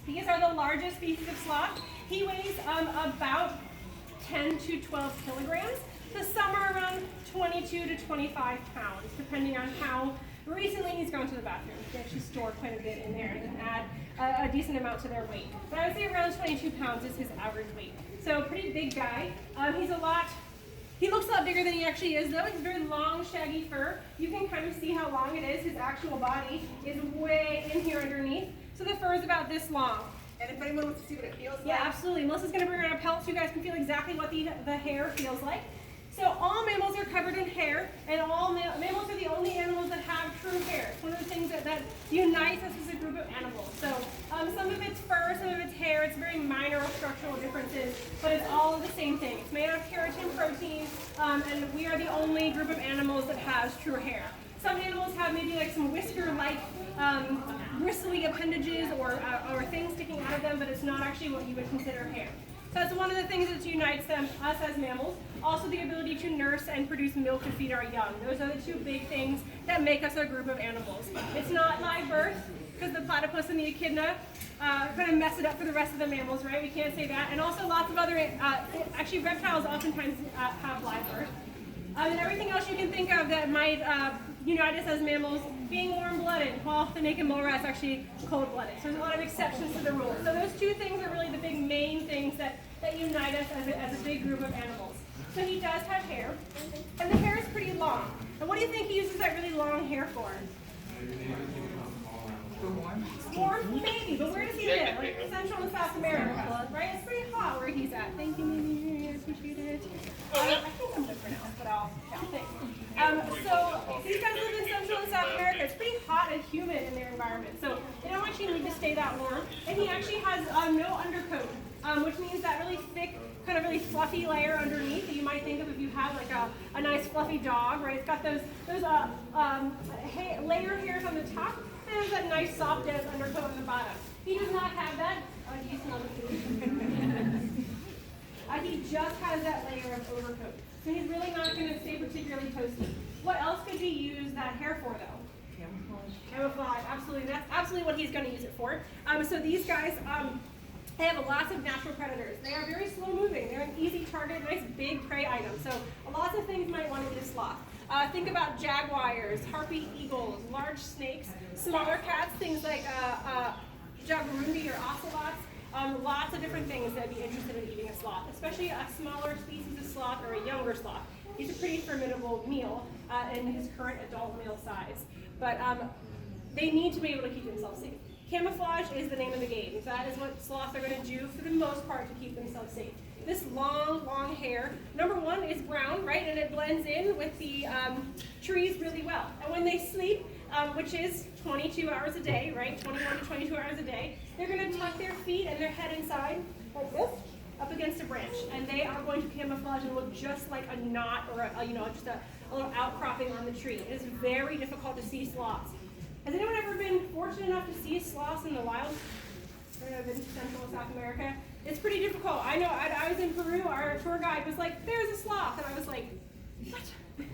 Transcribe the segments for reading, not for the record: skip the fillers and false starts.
These are the largest species of sloth. He weighs about 10 to 12 kilograms. The some are around 22 to 25 pounds, depending on how recently he's gone to the bathroom. They actually store quite a bit in there and add a decent amount to their weight. But I would say around 22 pounds is his average weight. So pretty big guy. He looks a lot bigger than he actually is though. He's very long, shaggy fur. You can kind of see how long it is. His actual body is way in here underneath. So the fur is about this long. And if anyone wants to see what it feels like. Yeah, absolutely. Melissa's going to bring around a pelt so you guys can feel exactly what the hair feels like. So all mammals are covered in hair, and all mammals are the only animals that have true hair. It's one of the things that unites us as a group of animals. So some of it's fur, some of it's hair. It's very minor structural differences, but it's all the same thing. It's made out of keratin protein, and we are the only group of animals that has true hair. Some animals have maybe like some whisker-like bristly appendages or things sticking out of them, but it's not actually what you would consider hair. So that's one of the things that unites us as mammals. Also the ability to nurse and produce milk to feed our young. Those are the two big things that make us a group of animals. It's not live birth, because the platypus and the echidna kind of mess it up for the rest of the mammals, right? We can't say that. And also lots of other, actually reptiles oftentimes have live birth. And everything else you can think of that might unite us as mammals, being warm-blooded. Well, the naked mole rat's actually cold-blooded. So there's a lot of exceptions to the rule. So those two things are really the big main things that unite us as a big group of animals. So he does have hair, and the hair is pretty long. And what do you think he uses that really long hair for? Warm? Maybe, but where does he live? Like Central and South America, right? It's pretty hot where he's at. Thank you, Mimi. I appreciate it. I think I'm good for now, but I'll think. So these guys live in Central and South America. It's pretty hot and humid in their environment, so they don't actually need to stay that warm. And he actually has no undercoat, which means that really thick, kind of really fluffy layer underneath that you might think of if you have like a nice fluffy dog, right? It's got those layer hairs on the top, and there's that nice soft dense undercoat on the bottom. He does not have that. Do you smell the food? He just has that layer of overcoat. So he's really not going to stay particularly toasty. What else could he use that hair for though? Camouflage. Camouflage, absolutely. That's absolutely what he's going to use it for. So these guys, they have lots of natural predators. They are very slow moving. They're an easy target, nice big prey item. So lots of things might want to eat a sloth. Think about jaguars, harpy eagles, large snakes, smaller cats, things like jaguarundi or ocelots. Lots of different things that would be interested in eating a sloth, especially a smaller species of sloth or a younger sloth. He's a pretty formidable meal in his current adult male size. But they need to be able to keep themselves safe. Camouflage is the name of the game. That is what sloths are going to do for the most part to keep themselves safe. This long, long hair, number one, is brown, right? And it blends in with the trees really well. And when they sleep, which is 22 hours a day, right? 21 to 22 hours a day, they're going to tuck their feet and their head inside like this, up against a branch. And they are going to camouflage and look just like a knot or just a little outcropping on the tree. It is very difficult to see sloths. Has anyone ever been fortunate enough to see sloths in the wild? I've been to Central and South America. It's pretty difficult. I know I was in Peru, our tour guide was like, there's a sloth. And I was like, what?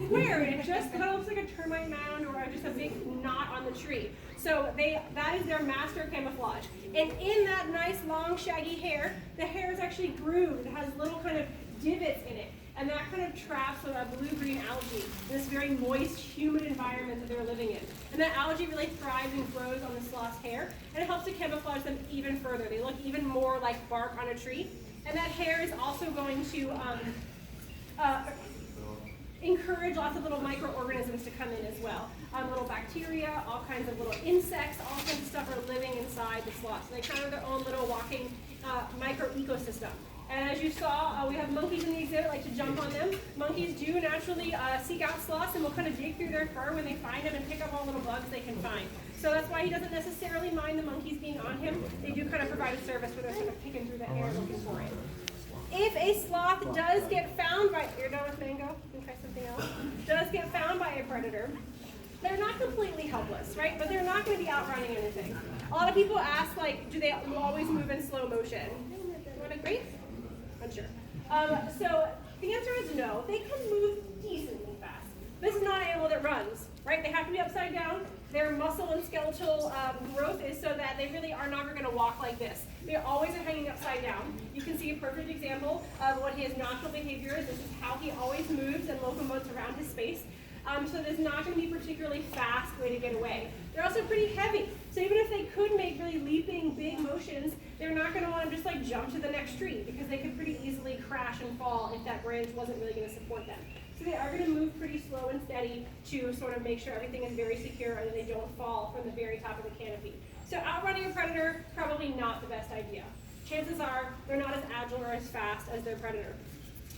Where? And it just kind of looks like a termite mound or just a big knot on the tree. So that is their master camouflage. And in that nice long shaggy hair, the hair is actually grooved. It has little kind of divots in it. And that kind of traps with that blue-green algae in this very moist, humid environment that they're living in. And that algae really thrives and grows on the sloth's hair, and it helps to camouflage them even further. They look even more like bark on a tree. And that hair is also going to encourage lots of little microorganisms to come in as well. Little bacteria, all kinds of little insects, all kinds of stuff are living inside the sloth. So they kind of have their own little walking micro-ecosystem. And as you saw, we have monkeys in the exhibit, like to jump on them. Monkeys do naturally seek out sloths and will kind of dig through their fur when they find them and pick up all little bugs they can find. So that's why he doesn't necessarily mind the monkeys being on him. They do kind of provide a service where they're kind of picking through the hair looking for it. If a sloth does get found by, you're done with mango? You can try something else. Does get found by a predator, they're not completely helpless, right? But they're not going to be outrunning anything. A lot of people ask, like, do they always move in slow motion? You want to grape? Unsure. So the answer is no. They can move decently fast. This is not an animal that runs, right? They have to be upside down. Their muscle and skeletal growth is so that they really are never going to walk like this. They always are hanging upside down. You can see a perfect example of what his natural behavior is. This is how he always moves and locomotes around his space. So there's not going to be a particularly fast way to get away. They're also pretty heavy. So even if they could make really leaping, big motions, they're not going to want to just like jump to the next tree because they could pretty easily crash and fall if that branch wasn't really going to support them. So they are going to move pretty slow and steady to sort of make sure everything is very secure and that they don't fall from the very top of the canopy. So outrunning a predator, probably not the best idea. Chances are they're not as agile or as fast as their predator.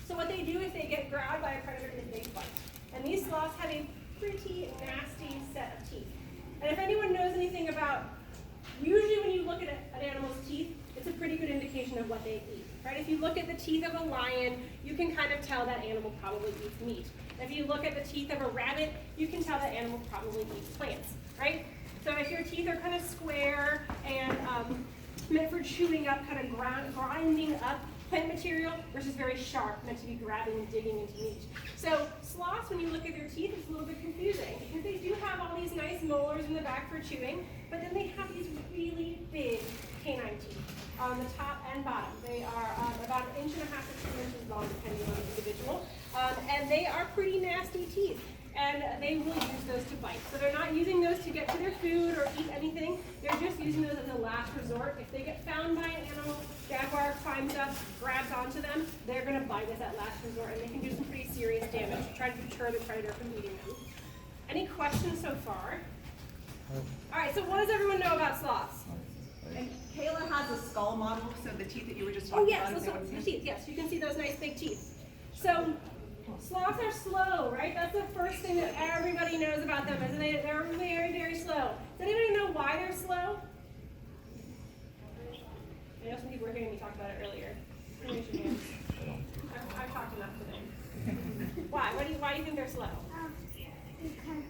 So what they do if they get grabbed by a predator is they fight. And these sloths have a pretty nasty set of teeth. And if anyone knows anything about, usually when you look at an animal's teeth, it's a pretty good indication of what they eat, right? If you look at the teeth of a lion, you can kind of tell that animal probably eats meat. If you look at the teeth of a rabbit, you can tell that animal probably eats plants, right? So if your teeth are kind of square and meant for chewing up, kind of grinding up plant material versus very sharp, meant to be grabbing and digging into meat. So sloths, when you look at their teeth, it's a little bit confusing because they do have all these nice molars in the back for chewing, but then they have these really big canine teeth on the top and bottom. They are about 1.5 to 2 inches long, depending on the individual, and they are pretty nasty teeth. And they will use those to bite. So they're not using those to get to their food or eat anything. They're just using those as a last resort. If they get found by an animal, jaguar climbs up, grabs onto them, they're going to bite as that last resort, and they can do some pretty serious damage to try to deter the predator from eating them. Any questions so far? All right, so what does everyone know about sloths? And Kayla has a skull model, so the teeth that you were just Oh talking yes, about. those are the teeth. Yes, you can see those nice big teeth. So sloths are slow, right? That's the first thing that everybody knows about them, is they're very, very slow. Does anybody know why they're slow? I know some people were hearing me talk about it earlier. Raise your hands. I've talked enough today. Why? Why do you think they're slow? Because